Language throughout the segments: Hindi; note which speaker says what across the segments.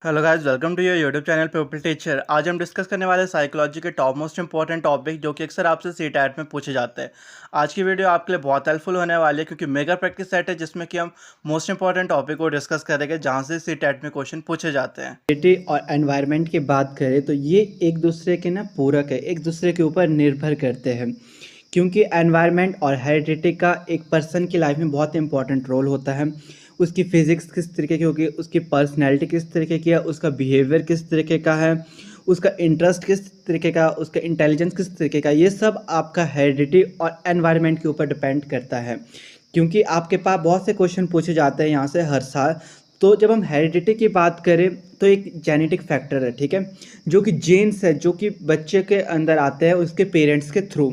Speaker 1: Hello guys, welcome to your YouTube channel people teacher. आज हम डिस्कस करने वाले हैं साइकोलॉजी के टॉप मोस्ट इंपॉर्टेंट टॉपिक जो कि अक्सर आपसे सीटेट में पूछे जाते हैं। आज की वीडियो आपके लिए बहुत हेल्पफुल होने वाली है क्योंकि मेगा प्रैक्टिस सेट है जिसमें कि हम मोस्ट इंपॉर्टेंट टॉपिक को डिस्कस करेंगे जहां से सीटेट में क्वेश्चन पूछे जाते हैं।
Speaker 2: हेरिडिटी और एनवायरनमेंट की बात करें तो ये एक दूसरे के ना पूरक है, एक दूसरे के ऊपर निर्भर करते हैं। क्योंकि एनवायरनमेंट और हेरिडिटी का एक पर्सन की लाइफ में बहुत इंपॉर्टेंट रोल होता है। उसकी फिजिक्स किस तरीके की होगी, उसकी पर्सनैलिटी किस तरीके की है, उसका बिहेवियर किस तरीके का है, उसका इंटरेस्ट किस तरीके का, उसका इंटेलिजेंस किस तरीके का, ये सब आपका हेरिडिटी और एनवायरनमेंट के ऊपर डिपेंड करता है। क्योंकि आपके पास बहुत से क्वेश्चन पूछे जाते हैं यहाँ से हर साल। तो जब हम हेरिडिटी की बात करें तो एक जेनेटिक फैक्टर है, ठीक है, जो कि जीन्स है, जो कि बच्चे के अंदर आते हैं उसके पेरेंट्स के थ्रू।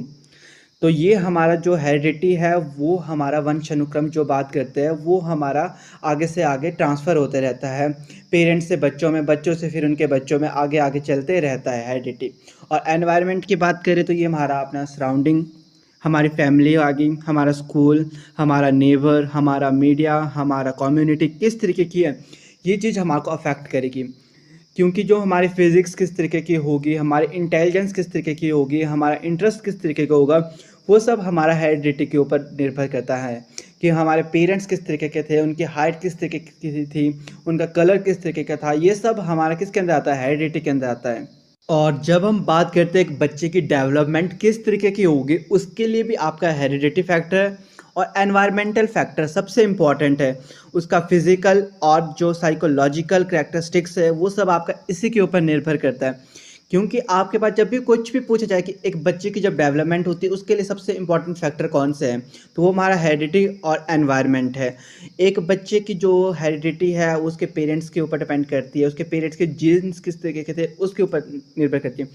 Speaker 2: तो ये हमारा जो हेरिडिटी है वो हमारा वंश अनुक्रम जो बात करते हैं वो हमारा आगे से आगे ट्रांसफ़र होते रहता है, पेरेंट्स से बच्चों में, बच्चों से फिर उनके बच्चों में, आगे आगे चलते रहता है हेरिडिटी। और एनवायरनमेंट की बात करें तो ये हमारा अपना सराउंडिंग, हमारी फैमिली आ गई, हमारा स्कूल, हमारा नेबर, हमारा मीडिया, हमारा कम्युनिटी किस तरीके की है, ये चीज़ हमको अफेक्ट करेगी। क्योंकि जो हमारी फिज़िक्स किस तरीके की होगी, हमारी इंटेलिजेंस किस तरीके की होगी, हमारा इंटरेस्ट किस तरीके का होगा, वो सब हमारा हेरिडिटी के ऊपर निर्भर करता है। कि हमारे पेरेंट्स किस तरीके के थे, उनकी हाइट किस तरीके की थी, उनका कलर किस तरीके का था, ये सब हमारा किसके अंदर आता है, हेरिडिटी के अंदर आता है। और जब हम बात करते हैं एक बच्चे की डेवलपमेंट किस तरीके की होगी, उसके लिए भी आपका हेरिडिटी फैक्टर है और एनवायरमेंटल फैक्टर सबसे इम्पॉर्टेंट है। उसका फिजिकल और जो साइकोलॉजिकल करैक्टरिस्टिक्स है वो सब आपका इसी के ऊपर निर्भर करता है। क्योंकि आपके पास जब भी कुछ भी पूछा जाए कि एक बच्चे की जब डेवलपमेंट होती है उसके लिए सबसे इम्पॉर्टेंट फैक्टर कौन से हैं, तो वो हमारा हेरिडिटी और एनवायरनमेंट है। एक बच्चे की जो हेरिडिटी है उसके पेरेंट्स के ऊपर डिपेंड करती है, उसके पेरेंट्स के जीन्स किस तरीके के थे उसके ऊपर निर्भर करती है।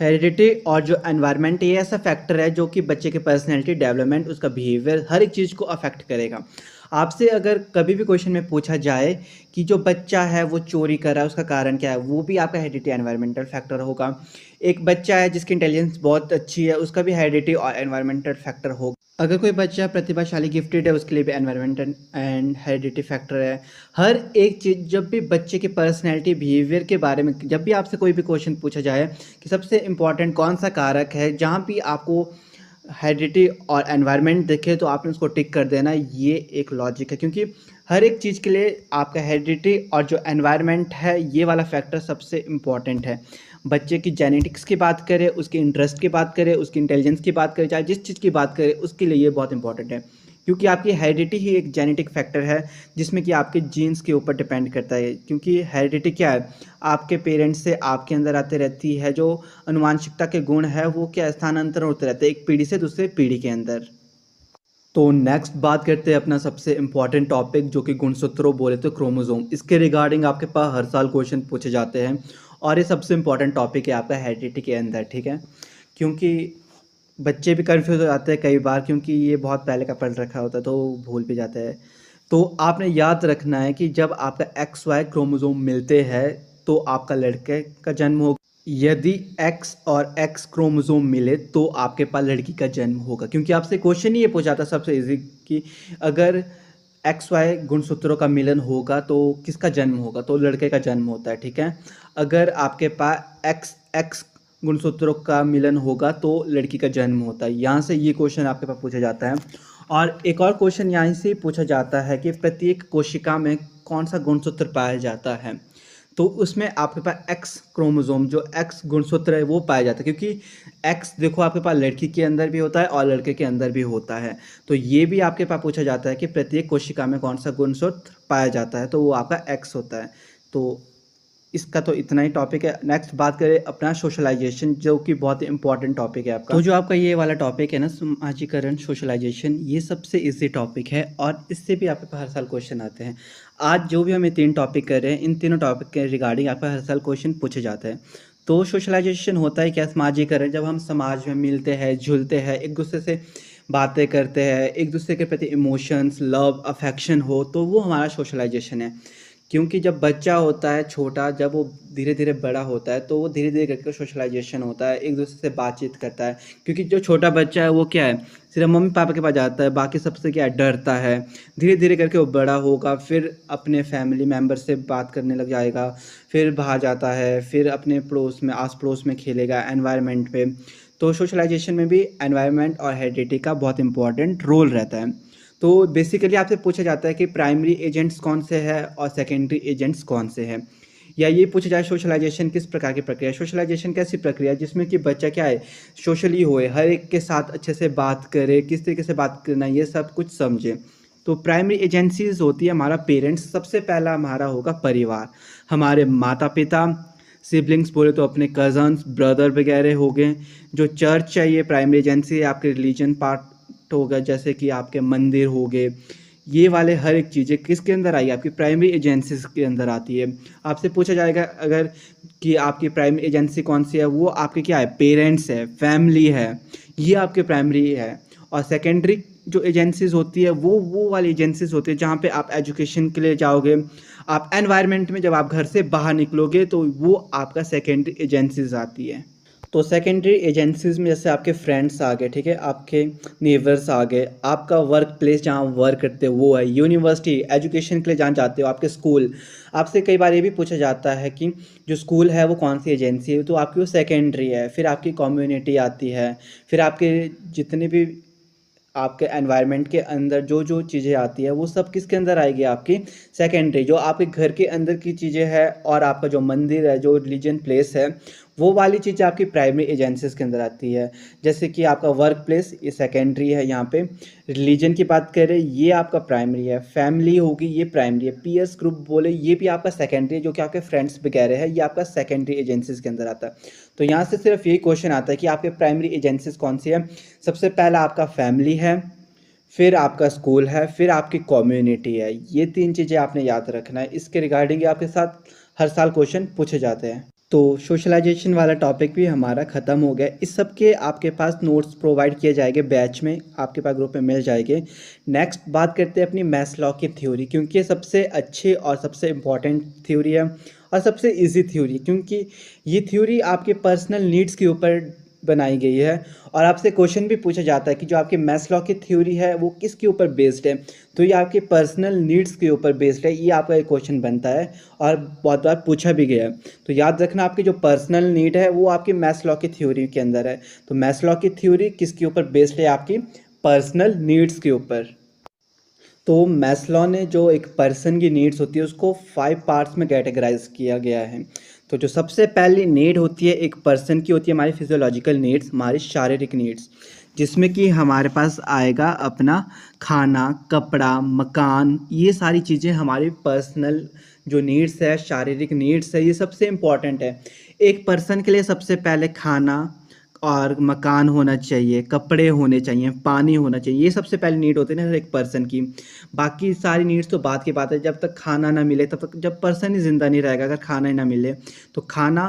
Speaker 2: हेरिडिटी और जो एनवायरनमेंट ये ऐसा फैक्टर है जो कि बच्चे के पर्सनैलिटी डेवलपमेंट, उसका बिहेवियर, हर एक चीज़ को अफेक्ट करेगा। आपसे अगर कभी भी क्वेश्चन में पूछा जाए कि जो बच्चा है वो चोरी कर रहा है उसका कारण क्या है, वो भी आपका हेरिडिटी एनवायरनमेंट फैक्टर होगा। एक बच्चा है जिसकी इंटेलिजेंस बहुत अच्छी है, उसका भी हेरिडिटी और एनवायरनमेंटल फैक्टर होगा। अगर कोई बच्चा प्रतिभाशाली गिफ्टेड है उसके लिए भी एनवायरनमेंटल एंड हेरिडिटी फैक्टर है। हर एक चीज़, जब भी बच्चे की पर्सनैलिटी बिहेवियर के बारे में जब भी आपसे कोई भी क्वेश्चन पूछा जाए कि सबसे इम्पॉर्टेंट कौन सा कारक है, जहाँ भी आपको हेरिडिटी और एनवायरनमेंट दिखे तो आपने उसको टिक कर देना, ये एक लॉजिक है। क्योंकि हर एक चीज़ के लिए आपका हेरिडिटी और जो एनवायरनमेंट है ये वाला फैक्टर सबसे इम्पॉर्टेंट है। बच्चे की जेनेटिक्स की बात करें, उसके इंटरेस्ट की बात करें, उसकी इंटेलिजेंस की बात करें, चाहे जिस चीज़ की बात करें उसके लिए ये बहुत इंपॉर्टेंट है। क्योंकि आपकी हेरिडिटी ही एक जेनेटिक फैक्टर है जिसमें कि आपके जीन्स के ऊपर डिपेंड करता है। क्योंकि हेरिडिटी क्या है, आपके पेरेंट्स से आपके अंदर आते रहती है, जो अनुवांशिकता के गुण है वो क्या स्थानांतरण होते रहते हैं एक पीढ़ी से दूसरे पीढ़ी के अंदर। तो नेक्स्ट बात करते हैं अपना सबसे इम्पॉर्टेंट टॉपिक जो कि गुणसूत्रों बोले तो क्रोमोसोम। इसके रिगार्डिंग आपके पास हर साल क्वेश्चन पूछे जाते हैं और ये सबसे इम्पॉर्टेंट टॉपिक है आपका हेरिडिटी के अंदर, ठीक है। क्योंकि बच्चे भी कंफ्यूज हो जाते हैं कई बार, क्योंकि ये बहुत पहले का पढ़ रखा होता है तो भूल भी जाते हैं। तो आपने याद रखना है कि जब आपका एक्स वाई क्रोमोसोम मिलते हैं तो आपका लड़के का जन्म होगा। यदि एक्स और एक्स क्रोमोसोम मिले तो आपके पास लड़की का जन्म होगा। क्योंकि आपसे क्वेश्चन ही ये पूछा था सबसे इजी कि अगर एक्स वाई गुणसूत्रों का मिलन होगा तो किसका जन्म होगा, तो लड़के का जन्म होता है, ठीक है। अगर आपके पास एक्स एक्स गुणसूत्रों का मिलन होगा तो लड़की का जन्म होता है। यहाँ से ये क्वेश्चन आपके पास पूछा जाता है। और एक और क्वेश्चन यहाँ से पूछा जाता है कि प्रत्येक कोशिका में कौन सा गुणसूत्र पाया जाता है, तो उसमें आपके पास एक्स क्रोमोसोम जो एक्स गुणसूत्र है वो पाया जाता है। क्योंकि एक्स देखो आपके पास लड़की के अंदर भी होता है और लड़के के अंदर भी होता है। तो ये भी आपके पास पूछा जाता है कि प्रत्येक कोशिका में कौन सा गुणसूत्र पाया जाता है, तो वो आपका एक्स होता है। तो इसका तो इतना ही टॉपिक है। नेक्स्ट बात करें अपना सोशलाइजेशन, जो कि बहुत ही इंपॉर्टेंट टॉपिक है आपका। तो जो आपका ये वाला टॉपिक है ना, समाजीकरण, सोशलाइजेशन, ये सबसे इजी टॉपिक है और इससे भी आपके पास हर साल क्वेश्चन आते हैं। आज जो भी हम ये 3 टॉपिक कर रहे हैं, इन तीनों टॉपिक के रिगार्डिंग आपका हर साल क्वेश्चन पूछे जाते हैं। तो सोशलाइजेशन होता है क्या, समाजीकरण, जब हम समाज में मिलते हैं, जुलते हैं, एक दूसरे से बातें करते हैं, एक दूसरे के प्रति इमोशंस, लव, अफेक्शन हो, तो वो हमारा सोशलाइजेशन है। क्योंकि जब बच्चा होता है छोटा, जब वो धीरे धीरे बड़ा होता है तो वो धीरे धीरे करके सोशलाइजेशन होता है, एक दूसरे से बातचीत करता है। क्योंकि जो छोटा बच्चा है वो क्या है, सिर्फ मम्मी पापा के पास जाता है, बाकी सबसे क्या है, डरता है। धीरे धीरे करके वो बड़ा होगा, फिर अपने फैमिली मेम्बर से बात करने लग जाएगा, फिर बाहर जाता है, फिर अपने पड़ोस में, आस पड़ोस में खेलेगा, एनवायरनमेंट पे। तो सोशलाइजेशन में भी एनवायरनमेंट और हेरिडिटी का बहुत इंपॉर्टेंट रोल रहता है। तो बेसिकली आपसे पूछा जाता है कि प्राइमरी एजेंट्स कौन से हैं और सेकेंडरी एजेंट्स कौन से हैं, या ये पूछा जाए सोशलाइजेशन किस प्रकार की प्रक्रिया है। सोशलाइजेशन कैसी प्रक्रिया है जिसमें कि बच्चा क्या है, सोशली होए, हर एक के साथ अच्छे से बात करे, किस तरीके से बात करना है, ये सब कुछ समझे। तो प्राइमरी एजेंसीज होती है हमारा पेरेंट्स, सबसे पहला हमारा होगा परिवार, हमारे माता पिता, सिबलिंग्स बोले तो अपने कज़न्स, ब्रदर वगैरह हो गए। जो चर्च है ये प्राइमरी एजेंसी है, आपके रिलीजन पार्ट होगा, जैसे कि आपके मंदिर हो गए। ये वाले हर एक चीज़ें किसके अंदर आई, आपकी प्राइमरी एजेंसीज के अंदर आती है। आपसे पूछा जाएगा अगर कि आपकी प्राइमरी एजेंसी कौन सी है, वो आपके क्या है, पेरेंट्स है, फैमिली है, ये आपके प्राइमरी है। और सेकेंडरी जो एजेंसीज होती है वो वाली एजेंसीज होती है जहाँ पे आप एजुकेशन के लिए जाओगे, आप एनवायरनमेंट में जब आप घर से बाहर निकलोगे तो वो आपका सेकेंडरी एजेंसीज आती है। तो सेकेंडरी एजेंसीज में जैसे आपके फ्रेंड्स आ गए, ठीक है, आपके नेबर्स आ गए, आपका वर्क प्लेस जहाँ वर्क करते हो वो है, यूनिवर्सिटी एजुकेशन के लिए जहाँ जाते हो, आपके स्कूल। आपसे कई बार ये भी पूछा जाता है कि जो स्कूल है वो कौन सी एजेंसी है, तो आपकी वो सेकेंडरी है। फिर आपकी कम्युनिटी आती है, फिर आपके जितने भी आपके एनवायरनमेंट के अंदर जो जो चीज़ें आती है वो सब किसके अंदर आएगी, आपकी सेकेंडरी। जो आपके घर के अंदर की चीज़ें हैं और आपका जो मंदिर है, जो रिलीजन प्लेस है, वो वाली चीज़ें आपकी प्राइमरी एजेंसीज के अंदर आती है। जैसे कि आपका वर्क प्लेस ये सेकेंडरी है, यहाँ पे रिलीजन की बात करें ये आपका प्राइमरी है, फैमिली होगी ये प्राइमरी है, पीएस ग्रुप बोले ये भी आपका सेकेंडरी है, जो कि आपके फ्रेंड्स वगैरह है, ये आपका सेकेंडरी एजेंसीज के अंदर आता है। तो यहाँ से सिर्फ यही क्वेश्चन आता है कि आपके प्राइमरी एजेंसीज कौन सी है। सबसे पहला आपका फैमिली है, फिर आपका स्कूल है, फिर आपकी कम्युनिटी है। ये तीन चीज़ें आपने याद रखना है, इसके रिगार्डिंग आपके साथ हर साल क्वेश्चन पूछे जाते हैं। तो सोशलाइजेशन वाला टॉपिक भी हमारा ख़त्म हो गया। इस सब के आपके पास नोट्स प्रोवाइड किए जाएंगे बैच में, आपके पास ग्रुप में मिल जाएंगे। नेक्स्ट बात करते हैं अपनी मैस्लो की थ्योरी, क्योंकि ये सबसे अच्छी और सबसे इम्पॉर्टेंट थ्योरी है और सबसे इजी थ्योरी, क्योंकि ये थ्योरी आपके पर्सनल नीड्स के ऊपर बनाई गई है। और आपसे क्वेश्चन भी पूछा जाता है कि जो आपकी मैस्लो की थ्योरी है वो किसके ऊपर बेस्ड है, तो ये आपके पर्सनल नीड्स के ऊपर बेस्ड है। ये आपका एक क्वेश्चन बनता है और बहुत बार पूछा भी गया है। तो याद रखना आपकी जो पर्सनल नीड है वो आपकी मैस्लो की थ्योरी के अंदर है। तो मैस्लो की थ्योरी किसके ऊपर बेस्ड है, आपकी पर्सनल नीड्स के ऊपर। तो मैस्लो ने जो एक पर्सन की नीड्स होती है उसको 5 पार्ट्स में कैटेगराइज किया गया है। तो जो सबसे पहली नीड होती है एक पर्सन की, होती है हमारी फिजियोलॉजिकल नीड्स, हमारी शारीरिक नीड्स, जिसमें कि हमारे पास आएगा अपना खाना, कपड़ा, मकान। ये सारी चीज़ें हमारी पर्सनल जो नीड्स है, शारीरिक नीड्स है, ये सबसे इम्पॉर्टेंट है। एक पर्सन के लिए सबसे पहले खाना और मकान होना चाहिए, कपड़े होने चाहिए, पानी होना चाहिए, ये सबसे पहली नीड होती है ना हर एक पर्सन की। बाकी सारी नीड्स तो बात की बात है, जब तक खाना ना मिले तब तक जब पर्सन ही ज़िंदा नहीं रहेगा, अगर खाना ही ना मिले। तो खाना,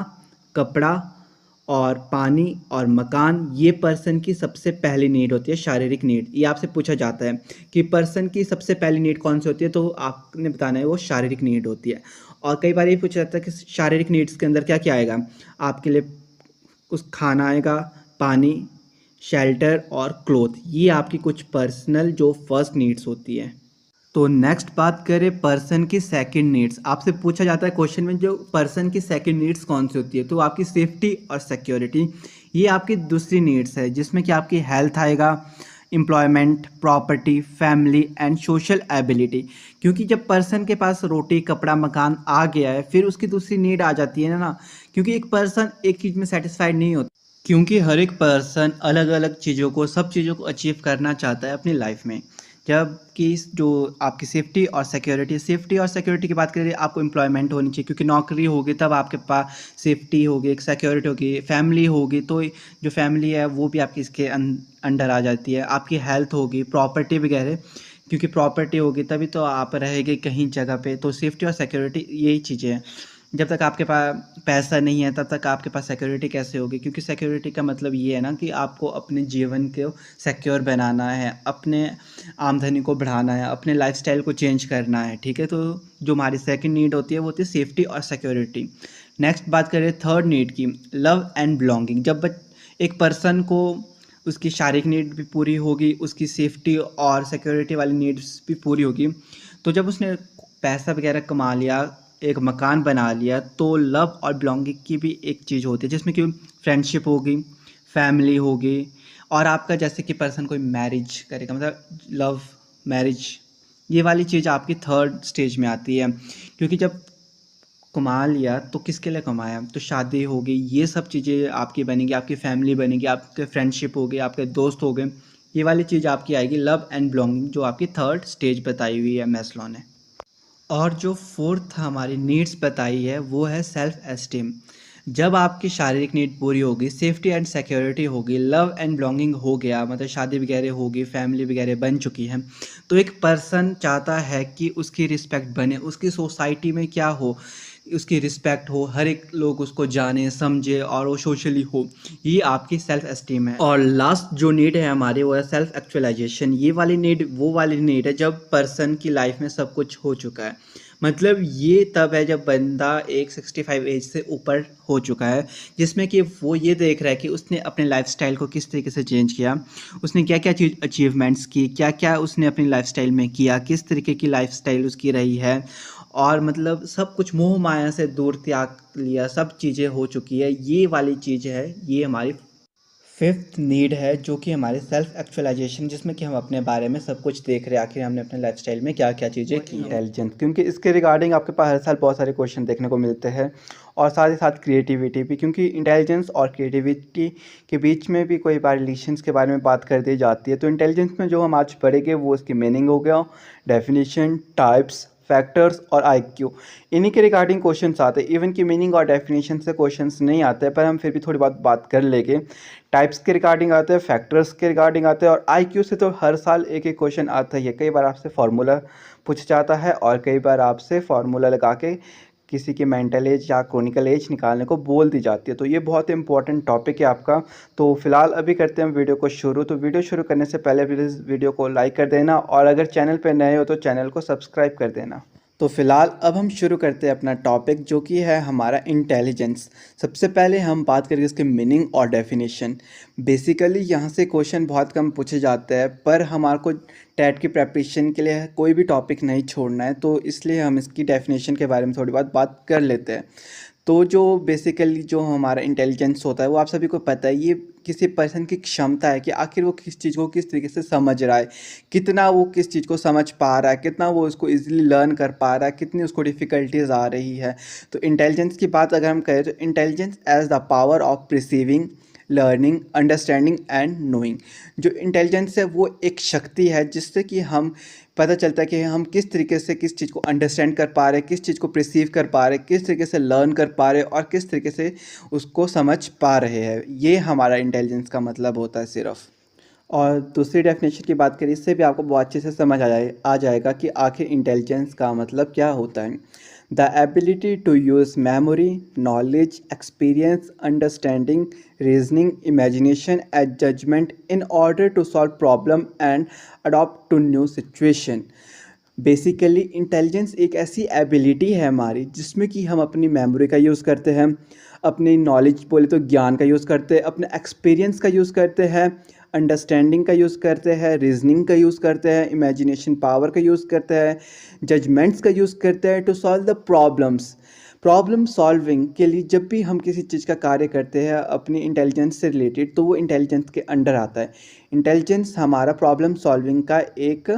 Speaker 2: कपड़ा और पानी और मकान, ये पर्सन की सबसे पहली नीड होती है, शारीरिक नीड। ये आपसे पूछा जाता है कि पर्सन की सबसे पहली नीड कौन सी होती है, तो आपने बताना है वो शारीरिक नीड होती है। और कई बार ये पूछा जाता है कि शारीरिक नीड्स के अंदर क्या क्या आएगा आपके लिए, उस खाना आएगा, पानी, शेल्टर और क्लोथ, ये आपकी कुछ पर्सनल जो फर्स्ट नीड्स होती है। तो नेक्स्ट बात करें पर्सन की सेकंड नीड्स। आपसे पूछा जाता है क्वेश्चन में जो पर्सन की सेकंड नीड्स कौन सी होती है, तो आपकी सेफ्टी और सिक्योरिटी, ये आपकी दूसरी नीड्स है, जिसमें कि आपकी हेल्थ आएगा, employment, property, family and social ability. क्योंकि जब पर्सन के पास रोटी, कपड़ा, मकान आ गया है, फिर उसकी दूसरी नीड आ जाती है ना, क्योंकि एक पर्सन एक चीज़ में सेटिस्फाइड नहीं होता, क्योंकि हर एक पर्सन अलग अलग चीज़ों को, सब चीज़ों को अचीव करना चाहता है अपनी लाइफ में। जबकि जो आपकी सेफ्टी और सिक्योरिटी की बात करें, आपको एम्प्लॉयमेंट होनी चाहिए, क्योंकि नौकरी होगी तब आपके पास सेफ्टी होगी, एक सिक्योरिटी होगी, फैमिली होगी तो जो फैमिली है वो भी आपकी इसके अंडर आ जाती है। आपकी हेल्थ होगी, प्रॉपर्टी वगैरह, क्योंकि प्रॉपर्टी होगी तभी तो आप रहेंगे कहीं जगह पे। तो सेफ्टी और सिक्योरिटी यही चीज़ें हैं। जब तक आपके पास पैसा नहीं है तब तक आपके पास सिक्योरिटी कैसे होगी, क्योंकि सिक्योरिटी का मतलब ये है ना कि आपको अपने जीवन को सिक्योर बनाना है, अपने आमदनी को बढ़ाना है, अपने लाइफस्टाइल को चेंज करना है, ठीक है। तो जो हमारी सेकंड नीड होती है वो होती है सेफ्टी और सिक्योरिटी। नेक्स्ट बात करें थर्ड नीड की, लव एंड बिलोंगिंग। जब एक पर्सन को उसकी शारीरिक नीड भी पूरी होगी, उसकी सेफ्टी और सिक्योरिटी वाली नीड्स भी पूरी होगी, तो जब उसने पैसा वगैरह कमा लिया, एक मकान बना लिया, तो लव और बिलोंगिंग की भी एक चीज़ होती है जिसमें कि फ्रेंडशिप होगी, फैमिली होगी, और आपका जैसे कि पर्सन कोई मैरिज करेगा, मतलब लव मैरिज, ये वाली चीज़ आपकी थर्ड स्टेज में आती है। क्योंकि जब कमा लिया तो किसके लिए कमाया, तो शादी होगी, ये सब चीज़ें आपकी बनेंगी, आपकी फैमिली बनेगी, आपके फ्रेंडशिप हो गए, आपके दोस्त हो गए, ये वाली चीज़ आपकी आएगी लव एंड बिलोंगिंग, जो आपकी थर्ड स्टेज बताई हुई है मैस्लो ने। और जो फोर्थ हमारी नीड्स बताई है वो है सेल्फ एस्टीम। जब आपकी शारीरिक नीड पूरी होगी, सेफ्टी एंड सिक्योरिटी होगी, लव एंड बिलोंगिंग हो गया, मतलब शादी वगैरह होगी, फैमिली वगैरह बन चुकी है, तो एक पर्सन चाहता है कि उसकी रिस्पेक्ट बने, उसकी सोसाइटी में क्या हो, उसकी रिस्पेक्ट हो, हर एक लोग उसको जाने समझे और वो सोशली हो, ये आपकी सेल्फ एस्टीम है। और लास्ट जो नीड है हमारी वो है सेल्फ एक्चुअलाइजेशन। ये वाली नीड वो वाली नीड है जब पर्सन की लाइफ में सब कुछ हो चुका है, मतलब ये तब है जब बंदा एक 65 एज से ऊपर हो चुका है, जिसमें कि वो ये देख रहा है कि उसने अपने लाइफस्टाइल को किस तरीके से चेंज किया, उसने क्या क्या चीज़ अचीवमेंट्स की, क्या क्या उसने अपनी लाइफस्टाइल में किया, किस तरीके की लाइफस्टाइल उसकी रही है, और मतलब सब कुछ मोह माया से दूर त्याग लिया, सब चीज़ें हो चुकी है, ये वाली चीज़ है, ये हमारी फिफ्थ नीड है, जो कि हमारे सेल्फ एक्चुअलाइजेशन, जिसमें कि हम अपने बारे में सब कुछ देख रहे हैं, आखिर हमने अपने लाइफस्टाइल में क्या क्या चीज़ें की हैं।
Speaker 1: इंटेलिजेंस, क्योंकि इसके रिगार्डिंग आपके पास हर साल बहुत सारे क्वेश्चन देखने को मिलते हैं, और साथ ही साथ क्रिएटिविटी भी, क्योंकि इंटेलिजेंस और क्रिएटिविटी के बीच में भी कोई बार रिलेशंस के बारे में बात कर दी जाती है। तो इंटेलिजेंस में जो हम आज पढ़ेंगे वो उसकी मीनिंग हो गया, डेफिनेशन, टाइप्स, फैक्टर्स और आईक्यू, इन्हीं के रिगार्डिंग क्वेश्चंस आते हैं। इवन की मीनिंग और डेफिनेशन से क्वेश्चंस नहीं आते हैं, पर हम फिर भी थोड़ी बहुत बात कर लेंगे। टाइप्स के रिगार्डिंग आते हैं, फैक्टर्स के रिगार्डिंग आते हैं, और आईक्यू से तो हर साल एक एक क्वेश्चन आता ही है। कई बार आपसे फार्मूला पूछा जाता है और कई बार आपसे फार्मूला लगा के किसी की मेंटल एज या क्रोनिकल एज निकालने को बोल दी जाती है। तो ये बहुत इंपॉर्टेंट टॉपिक है आपका। तो फिलहाल अभी करते हैं वीडियो को शुरू। तो वीडियो शुरू करने से पहले प्लीज़ वीडियो को लाइक कर देना, और अगर चैनल पर नए हो तो चैनल को सब्सक्राइब कर देना। तो फिलहाल अब हम शुरू करते हैं अपना टॉपिक, जो कि है हमारा इंटेलिजेंस। सबसे पहले हम बात करेंगे इसके मीनिंग और डेफिनेशन। बेसिकली यहाँ से क्वेश्चन बहुत कम पूछे जाते हैं, पर हमारे को टैट की प्रेपरेशन के लिए कोई भी टॉपिक नहीं छोड़ना है, तो इसलिए हम इसकी डेफिनेशन के बारे में थोड़ी बहुत बात कर लेते हैं। तो जो बेसिकली जो हमारा इंटेलिजेंस होता है वो आप सभी को पता है, ये किसी पर्सन की क्षमता है कि आखिर वो किस चीज़ को किस तरीके से समझ रहा है, कितना वो किस चीज़ को समझ पा रहा है, कितना वो उसको इजीली लर्न कर पा रहा है, कितनी उसको डिफ़िकल्टीज आ रही है। तो इंटेलिजेंस की बात अगर हम करें तो intelligence as the power of perceiving, learning, understanding and knowing. जो इंटेलिजेंस है वो एक शक्ति है जिससे कि हम पता चलता है कि हम किस तरीके से किस चीज़ को अंडरस्टैंड कर पा रहे हैं, किस चीज़ को प्रिसीव कर पा रहे हैं, किस तरीके से लर्न कर पा रहे हैं, और किस तरीके से उसको समझ पा रहे हैं। ये हमारा इंटेलिजेंस का मतलब होता है सिर्फ। और दूसरी डेफिनेशन की बात करें, इससे भी आपको बहुत अच्छे से समझ आ जाएगा कि आखिर इंटेलिजेंस का मतलब क्या होता है। The ability to use memory, knowledge, experience, understanding, reasoning, imagination and judgement in order to solve problem and adopt to new situation. Basically intelligence एक ऐसी एबिलिटी है हमारी जिसमें कि हम अपनी मेमोरी का यूज़ करते हैं, अपनी नॉलेज बोले तो ज्ञान का यूज़ करते हैं, अपने एक्सपीरियंस का यूज़ करते हैं, अंडरस्टैंडिंग का यूज़ करते हैं, रीजनिंग का यूज़ करते हैं, इमेजिनेशन पावर का यूज़ करते हैं, जजमेंट्स का यूज़ करते हैं to solve the problems. Problem solving के लिए जब भी हम किसी चीज़ का कार्य करते हैं अपनी इंटेलिजेंस से रिलेटेड, तो वो इंटेलिजेंस के अंडर आता है। इंटेलिजेंस हमारा प्रॉब्लम सॉल्विंग का एक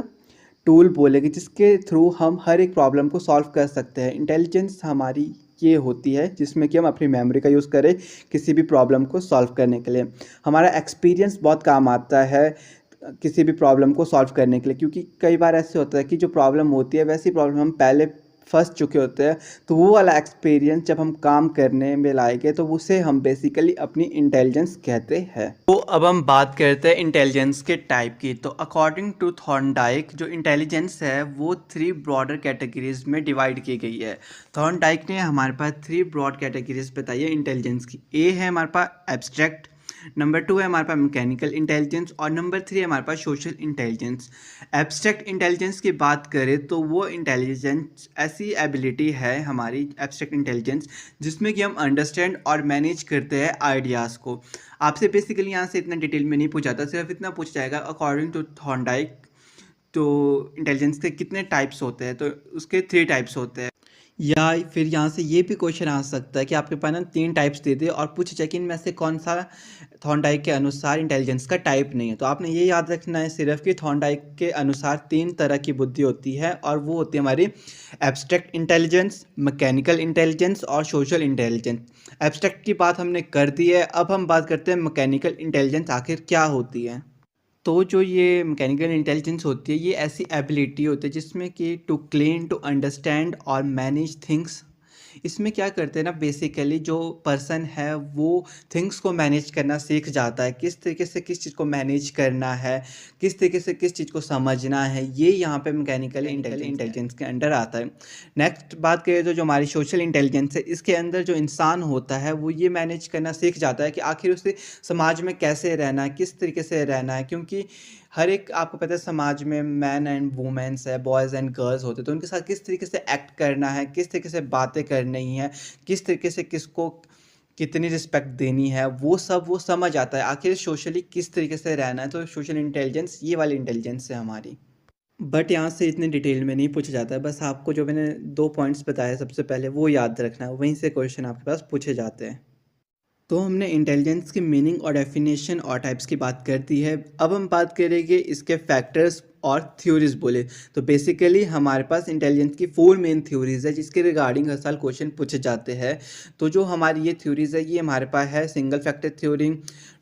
Speaker 1: टूल बोलेगी जिसके थ्रू हम हर एक प्रॉब्लम को सॉल्व कर सकते हैं। इंटेलिजेंस हमारी ये होती है जिसमें कि हम अपनी मेमोरी का यूज़ करें किसी भी प्रॉब्लम को सॉल्व करने के लिए। हमारा एक्सपीरियंस बहुत काम आता है किसी भी प्रॉब्लम को सॉल्व करने के लिए, क्योंकि कई बार ऐसे होता है कि जो प्रॉब्लम होती है वैसी प्रॉब्लम हम पहले
Speaker 2: फंस चुके होते हैं, तो वो वाला एक्सपीरियंस जब हम काम करने में लाएंगे तो उसे हम बेसिकली अपनी इंटेलिजेंस कहते हैं। तो अब हम बात करते हैं इंटेलिजेंस के टाइप की। तो अकॉर्डिंग टू थॉर्नडाइक जो इंटेलिजेंस है वो 3 ब्रॉडर कैटेगरीज में डिवाइड की गई है। थॉर्नडाइक ने हमारे पास 3 ब्रॉड कैटेगरीज बताई है इंटेलिजेंस की। ए है हमारे पास एब्स्ट्रैक्ट, नंबर 2 है हमारे पास मैकेनिकल इंटेलिजेंस और नंबर 3 है हमारे पास सोशल इंटेलिजेंस। एब्स्ट्रैक्ट इंटेलिजेंस की बात करें तो वो इंटेलिजेंस ऐसी एबिलिटी है हमारी एब्स्ट्रैक्ट इंटेलिजेंस जिसमें कि हम अंडरस्टैंड और मैनेज करते हैं आइडियाज़ को। आपसे बेसिकली यहाँ से इतना डिटेल में नहीं पूछा था, सिर्फ इतना पूछा जाएगा अकॉर्डिंग टू थॉर्नडाइक तो इंटेलिजेंस के कितने टाइप्स होते हैं, तो उसके 3 टाइप्स होते हैं। या फिर यहाँ से ये भी क्वेश्चन आ सकता है कि आपके पास ना 3 टाइप्स दे दे और पूछे जाए कि इनमें से कौन सा थॉर्नडाइक के अनुसार इंटेलिजेंस का टाइप नहीं है। तो आपने ये याद रखना है सिर्फ कि थॉर्नडाइक के अनुसार 3 तरह की बुद्धि होती है और वो होती है हमारी एब्स्ट्रैक्ट इंटेलिजेंस, मैकेनिकल इंटेलिजेंस और सोशल इंटेलिजेंस। एब्स्ट्रैक्ट की बात हमने कर दी है, अब हम बात करते हैं मैकेनिकल इंटेलिजेंस आखिर क्या होती है। तो जो ये मैकेनिकल इंटेलिजेंस होती है ये ऐसी एबिलिटी होती है जिसमें कि टू क्लीन, टू अंडरस्टैंड और मैनेज थिंग्स। इसमें क्या करते हैं ना, बेसिकली जो पर्सन है वो थिंग्स को मैनेज करना सीख जाता है, किस तरीके से किस चीज़ को मैनेज करना है, किस तरीके से किस चीज़ को समझना है, ये यहाँ पे मैकेनिकल इंटेलिजेंस के अंडर आता है। नेक्स्ट बात करें तो जो हमारी सोशल इंटेलिजेंस है इसके अंदर जो इंसान होता है वो ये मैनेज करना सीख जाता है कि आखिर उसे समाज में कैसे रहना है, किस तरीके से रहना है, क्योंकि हर एक आपको पता है समाज में मैन एंड वुमेन्स है, बॉयज़ एंड गर्ल्स होते हैं, तो उनके साथ किस तरीके से एक्ट करना है, किस तरीके से बातें करनी है, किस तरीके से किसको कितनी रिस्पेक्ट देनी है, वो सब वो समझ आता है। आखिर सोशली किस तरीके से रहना है, तो सोशल इंटेलिजेंस ये वाली इंटेलिजेंस है हमारी। बट यहाँ से इतने डिटेल में नहीं पूछा जाता है, बस आपको जो मैंने 2 पॉइंट्स बताए सबसे पहले वो याद रखना है, वहीं से क्वेश्चन आपके पास पूछे जाते हैं। तो हमने इंटेलिजेंस की मीनिंग और डेफिनेशन और टाइप्स की बात कर दी है। अब हम बात करेंगे इसके फैक्टर्स और थ्योरीज बोले तो बेसिकली हमारे पास इंटेलिजेंस की 4 मेन थ्योरीज है जिसके रिगार्डिंग हर साल क्वेश्चन पूछे जाते हैं। तो जो हमारी ये थ्योरीज है ये हमारे पास है single factor theory,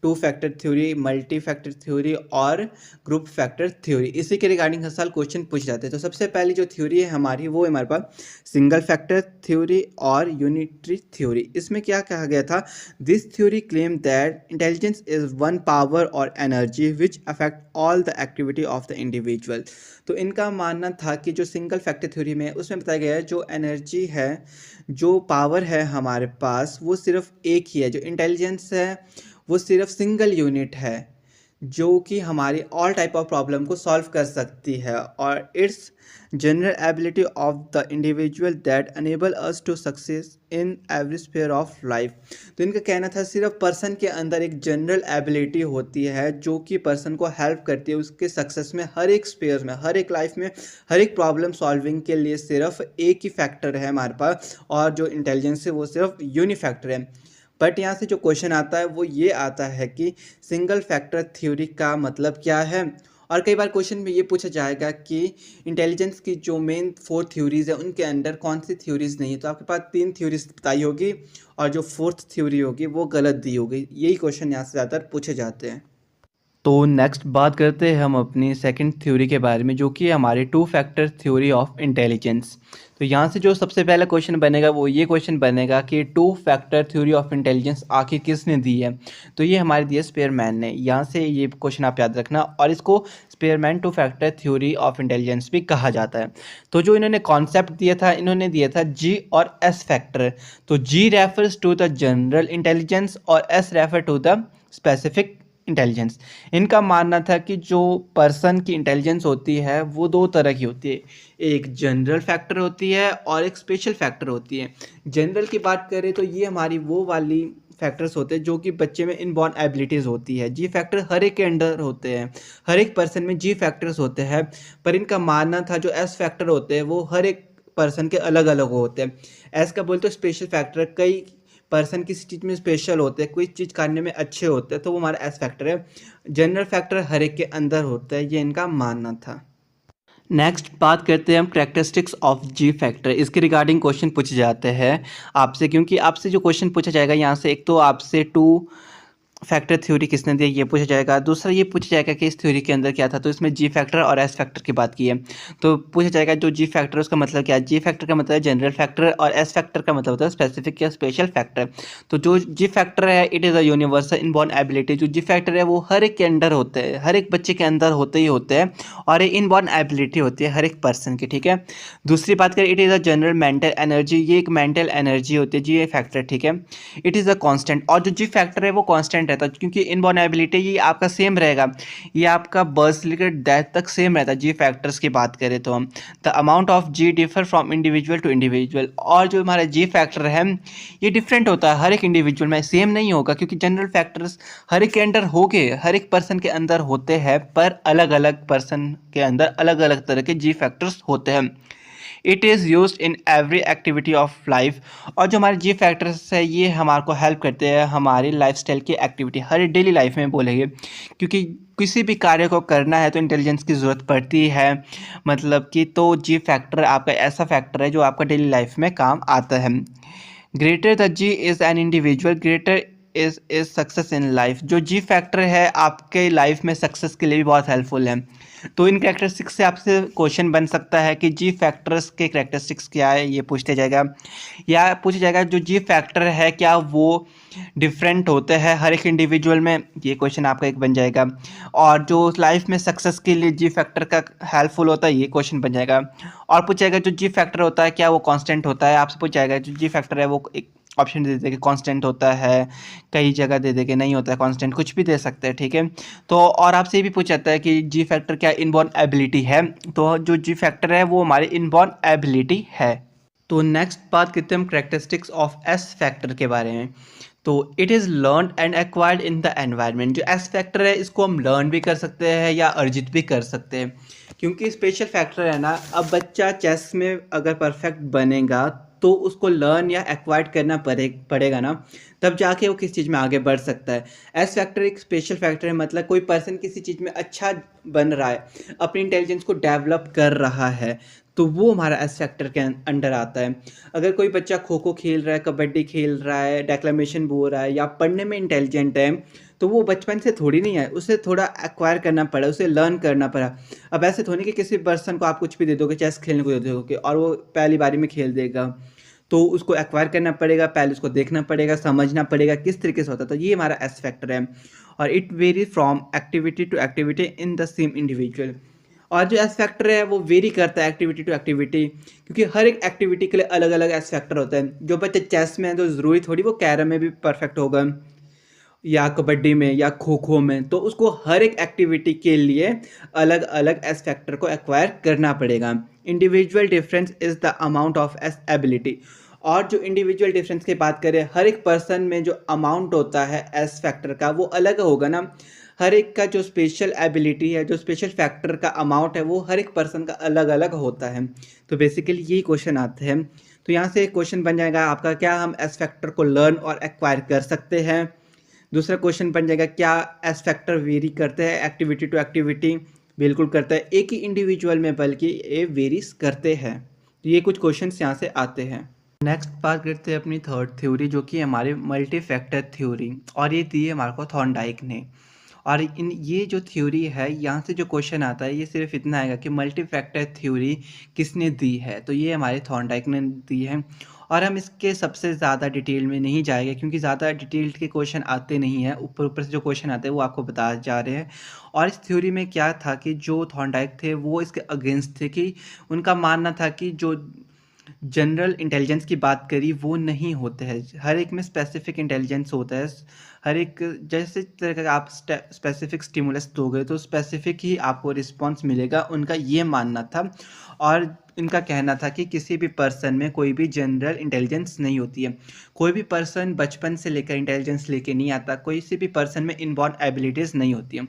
Speaker 2: 2 factor theory, multi factor theory और ग्रुप फैक्टर थ्योरी। इसी के रिगार्डिंग हर साल क्वेश्चन पूछे जाते हैं। तो सबसे पहली जो थ्योरी है हमारी वो है हमारे पास सिंगल फैक्टर थ्योरी और यूनिटरी थ्योरी। इसमें क्या कहा गया था, this theory claim that intelligence is one power or energy which affect all the activity of the individual. तो इनका मानना था कि जो सिंगल फैक्टर थ्योरी में उसमें बताया गया है जो एनर्जी है, जो पावर है हमारे पास वो सिर्फ एक ही है, जो इंटेलिजेंस है वो सिर्फ सिंगल यूनिट है जो कि हमारी ऑल टाइप ऑफ प्रॉब्लम को सॉल्व कर सकती है और it's general ability of the individual that enable us to success in every sphere of life. तो इनका कहना था सिर्फ पर्सन के अंदर एक जनरल एबिलिटी होती है जो कि पर्सन को हेल्प करती है उसके सक्सेस में, हर एक स्फीयर में, हर एक लाइफ में, हर एक प्रॉब्लम सॉल्विंग के लिए सिर्फ एक ही फैक्टर है हमारे पास और जो इंटेलिजेंस है वो सिर्फ यूनिफैक्टर है। बट यहाँ से जो क्वेश्चन आता है वो ये आता है कि सिंगल फैक्टर थ्योरी का मतलब क्या है, और कई बार क्वेश्चन में ये पूछा जाएगा कि इंटेलिजेंस की जो मेन 4 थ्योरीज है उनके अंदर कौन सी थ्योरीज नहीं है। तो आपके पास 3 थ्योरीज बताई होगी और जो 4th थ्योरी होगी वो गलत दी होगी। यही क्वेश्चन यहाँ से ज़्यादातर पूछे जाते हैं। तो नेक्स्ट बात करते हैं हम अपनी सेकंड थ्योरी के बारे में जो कि हमारी 2 फैक्टर थ्योरी ऑफ इंटेलिजेंस। तो यहाँ से जो सबसे पहला क्वेश्चन बनेगा वो ये क्वेश्चन बनेगा कि 2 फैक्टर थ्योरी ऑफ इंटेलिजेंस आखिर किसने दी है। तो ये हमारे दिए स्पेयरमैन ने। यहाँ से ये क्वेश्चन आप याद रखना और इसको Spearman 2 factor theory of intelligence भी कहा जाता है। तो जो इन्होंने कॉन्सेप्ट दिया था, इन्होंने दिया था जी और एस फैक्टर। तो G refers to the general intelligence और S refer to the specific intelligence. इनका मानना था कि जो पर्सन की इंटेलिजेंस होती है वो 2 तरह की होती है, एक जनरल फैक्टर होती है और एक स्पेशल फैक्टर होती है। जनरल की बात करें तो ये हमारी वो वाली फैक्टर्स होते हैं जो कि बच्चे में इनबॉर्न एबिलिटीज़ होती है। जी फैक्टर हर एक के अंडर होते हैं, हर एक पर्सन में जी फैक्टर्स होते हैं। पर इनका मानना था जो एस फैक्टर होते हैं वो हर एक पर्सन के अलग अलग होते हैं। एस का बोलते स्पेशल फैक्टर, कई पर्सन किसी चीज़ में स्पेशल होते हैं, कोई चीज़ करने में अच्छे होते हैं, तो वो हमारा एस फैक्टर है। जनरल फैक्टर हर एक के अंदर होता है, ये इनका मानना था। नेक्स्ट बात करते हैं हम कैरेक्टरिस्टिक्स ऑफ जी फैक्टर। इसके रिगार्डिंग क्वेश्चन पूछे जाते हैं आपसे, क्योंकि आपसे जो क्वेश्चन पूछा जाएगा यहाँ से एक तो आपसे 2 फैक्टर थ्योरी किसने दी ये पूछा जाएगा। दूसरा ये पूछा जाएगा कि इस थ्योरी के अंदर क्या था, तो इसमें जी फैक्टर और एस फैक्टर की बात की है। तो पूछा जाएगा जो जी फैक्टर उसका मतलब क्या है। जी फैक्टर का मतलब है जनरल फैक्टर और एस फैक्टर का मतलब होता है स्पेसिफिक या स्पेशल फैक्टर। तो जो जी फैक्टर है it is a universal inborn ability. जो जी फैक्टर है वो हर एक के अंदर होते हैं, हर एक बच्चे के अंदर होते ही होते हैं, और ये इनबॉर्न एबिलिटी होती है हर एक पर्सन की, ठीक है। दूसरी बात करें it is a general mental energy, ये एक मेंटल एनर्जी होती है जी ये फैक्टर, ठीक है। इट इज़ अ कांस्टेंट, और जो जी फैक्टर है वो कांस्टेंट रहता है क्योंकि इनबॉर्न एबिलिटी ये आपका सेम रहेगा, ये आपका बर्थ से लेकर डेथ तक सेम रहता है। जी फैक्टर्स की बात करें तो हम the amount of G differ from individual to individual, और जो हमारा जी फैक्टर है ये डिफरेंट होता है हर एक इंडिविजुअल में, सेम नहीं होगा क्योंकि जनरल फैक्टर्स हर एक के अंदर होंगे, हर एक पर्सन के अंदर होते हैं, पर अलग अलग पर्सन के अंदर अलग अलग तरह के जी फैक्टर्स होते हैं। It is use in every activity of life, और जो हमारे जी फैक्टर्स है ये हमारे को हेल्प करते हैं हमारी लाइफस्टाइल की एक्टिविटी हर डेली लाइफ में बोलेंगे, क्योंकि किसी भी कार्य को करना है तो इंटेलिजेंस की ज़रूरत पड़ती है, मतलब कि तो जी फैक्टर आपका ऐसा फैक्टर है जो आपका डेली लाइफ में काम आता है। Greater the G is an individual greater is success in life, जो जी फैक्टर है आपके लाइफ में सक्सेस के लिए भी बहुत हेल्पफुल है। तो इन कैरेक्टरिस्टिक्स से आपसे क्वेश्चन बन सकता है कि जी फैक्टर्स के कैरेक्टरिस्टिक्स क्या है, ये पूछते जाएगा, या पूछा जाएगा जो जी फैक्टर है क्या वो डिफरेंट होते हैं हर एक इंडिविजुअल में, ये क्वेश्चन आपका एक बन जाएगा। और जो लाइफ में सक्सेस के लिए जी फैक्टर का हेल्पफुल होता है ये क्वेश्चन बन जाएगा। और पूछेगा जो जी फैक्टर होता है क्या वो कांस्टेंट होता है, आपसे पूछा जाएगा जो जी फैक्टर है वो एक ऑप्शन दे देगा कांस्टेंट होता है, कई जगह दे देंगे नहीं होता है कांस्टेंट, कुछ भी दे सकते हैं, ठीक है। तो और आपसे ये भी पूछा जाता है कि जी फैक्टर क्या इनबॉर्न एबिलिटी है, तो जो जी फैक्टर है वो हमारी इनबॉर्न एबिलिटी है। तो नेक्स्ट बात करते हैं हम करेक्टरिस्टिक्स ऑफ एस फैक्टर के बारे में। तो it is learn and acquired in the environment, जो एस फैक्टर है इसको हम लर्न भी कर सकते हैं या अर्जित भी कर सकते हैं, क्योंकि स्पेशल फैक्टर है ना। अब बच्चा चेस में अगर परफेक्ट बनेगा तो उसको लर्न या एक्वायर्ड करना पड़ेगा ना, तब जाके वो किस चीज़ में आगे बढ़ सकता है। एस फैक्टर एक स्पेशल फैक्टर है, मतलब कोई पर्सन किसी चीज़ में अच्छा बन रहा है, अपनी इंटेलिजेंस को डेवलप कर रहा है, तो वो हमारा एस फैक्टर के अंडर आता है। अगर कोई बच्चा खो खो खेल रहा है, कबड्डी खेल रहा है, डेक्लेमेशन बोल रहा है या पढ़ने में इंटेलिजेंट है, तो वो बचपन से थोड़ी नहीं है, उसे थोड़ा एक्वायर करना पड़ा, उसे लर्न करना पड़ा। अब ऐसे थोड़ी कि किसी पर्सन को आप कुछ भी दे दोगे, चेस खेलने को दे दोगे और वो पहली बारी में खेल देगा, तो उसको एक्वायर करना पड़ेगा, पहले उसको देखना पड़ेगा, समझना पड़ेगा किस तरीके से होता है। तो ये हमारा एस फैक्टर है, और it vary from activity to activity in the same individual. और जो एस फैक्टर है वो वेरी करता है एक्टिविटी टू एक्टिविटी, क्योंकि हर एक एक्टिविटी के लिए अलग अलग एस फैक्टर होता है। जो बच्चा चेस में है तो ज़रूरी थोड़ी वो कैरम में भी परफेक्ट होगा या कबड्डी में या खो खो में, तो उसको हर एक एक्टिविटी के लिए अलग अलग एस फैक्टर को एक्वायर करना पड़ेगा। Individual difference is the amount of S ability, और जो इंडिविजुअल डिफरेंस की बात करें हर एक पर्सन में जो अमाउंट होता है एस फैक्टर का वो अलग होगा ना। हर एक का जो स्पेशल एबिलिटी है, जो स्पेशल फैक्टर का अमाउंट है वो हर एक पर्सन का अलग अलग होता है। तो बेसिकली यही क्वेश्चन आते हैं। तो यहाँ से एक क्वेश्चन बन जाएगा आपका, क्या हम एस फैक्टर को लर्न और एक्वायर कर सकते हैं। दूसरा क्वेश्चन बन जाएगा क्या एस फैक्टर वेरी करते हैं एक्टिविटी टू एक्टिविटी, बिल्कुल करता है, एक ही इंडिविजुअल में बल्कि ये वेरीज करते हैं। तो ये कुछ क्वेश्चंस यहाँ से आते हैं। नेक्स्ट बात करते हैं अपनी थर्ड थ्योरी जो कि हमारी मल्टी फैक्टर थ्योरी, और ये दी है हमारे को थॉर्नडाइक ने। और इन ये जो थ्योरी है यहाँ से जो क्वेश्चन आता है ये सिर्फ इतना आएगा कि मल्टी फैक्टर थ्योरी किसने दी है, तो ये हमारे थॉर्नडाइक ने दी है। और हम इसके सबसे ज़्यादा डिटेल में नहीं जाएंगे क्योंकि ज़्यादा डिटेल के क्वेश्चन आते नहीं हैं, ऊपर ऊपर से जो क्वेश्चन आते हैं वो आपको बता जा रहे हैं। और इस थ्योरी में क्या था कि जो थॉर्नडाइक थे वो इसके अगेंस्ट थे, कि उनका मानना था कि जो जनरल इंटेलिजेंस की बात करी वो नहीं होते हैं, हर एक में स्पेसिफिक इंटेलिजेंस होता है। हर एक जैसे तरह का आप स्पेसिफिक स्टिमुलस दोगे तो स्पेसिफिक ही आपको रिस्पॉन्स मिलेगा, उनका ये मानना था। और इनका कहना था कि किसी भी पर्सन में कोई भी जनरल इंटेलिजेंस नहीं होती है, कोई भी पर्सन बचपन से लेकर इंटेलिजेंस लेके नहीं आता, कोई सी भी पर्सन में इनबॉर्न एबिलिटीज़ नहीं होती है।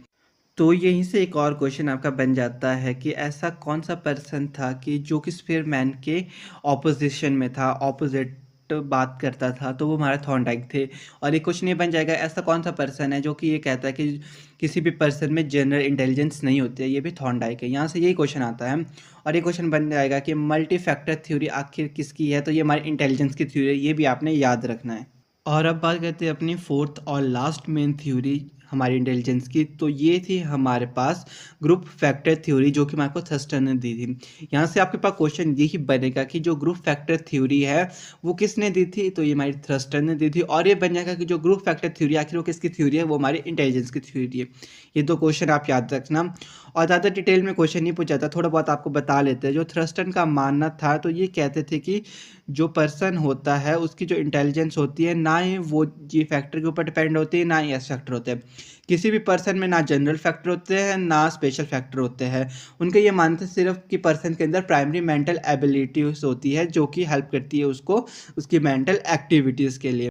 Speaker 2: तो यहीं से एक और क्वेश्चन आपका बन जाता है कि ऐसा कौन सा पर्सन था कि जो कि स्पीयरमैन के ऑपोजिशन में था, ऑपोजिट बात करता था, तो वो हमारा थॉर्नडाइक थे। और एक क्वेश्चन ये बन जाएगा ऐसा कौन सा पर्सन है जो कि ये कहता है कि किसी भी पर्सन में जनरल इंटेलिजेंस नहीं होती है, ये भी थॉर्नडाइक है। यहाँ से यही क्वेश्चन आता है। और ये क्वेश्चन बन जाएगा कि मल्टी फैक्टर थ्योरी आखिर किसकी है, तो ये हमारी इंटेलिजेंस की थ्योरी है, ये भी आपने याद रखना है। और अब बात करते हैं अपनी फोर्थ और लास्ट मेन थ्योरी हमारी इंटेलिजेंस की। तो ये थी हमारे पास ग्रुप फैक्टर थ्योरी, जो कि हमारे को थर्स्टन ने दी थी। यहाँ से आपके पास क्वेश्चन यही बनेगा कि जो ग्रुप फैक्टर थ्योरी है वो किसने दी थी, तो ये हमारी थर्स्टन ने दी थी। और ये बन जाएगा कि जो ग्रुप फैक्टर थ्योरी आखिर वो किसकी थ्योरी है, वो हमारी इंटेलिजेंस की थ्योरी है। ये दो क्वेश्चन आप याद रखना। और ज़्यादा डिटेल में क्वेश्चन नहीं पूछा था, थोड़ा बहुत आपको बता लेते हैं। जो थर्स्टन का मानना था, तो ये कहते थे कि जो पर्सन होता है उसकी जो इंटेलिजेंस होती है ना ही वो जी फैक्टर के ऊपर डिपेंड होती है, ना ही एस फैक्टर होते हैं। किसी भी पर्सन में ना जनरल फैक्टर होते हैं ना स्पेशल फैक्टर होते हैं। उनके ये मानते सिर्फ कि पर्सन के अंदर प्राइमरी मेंटल एबिलिटीज होती है जो कि हेल्प करती है उसको उसकी मेंटल एक्टिविटीज़ के लिए।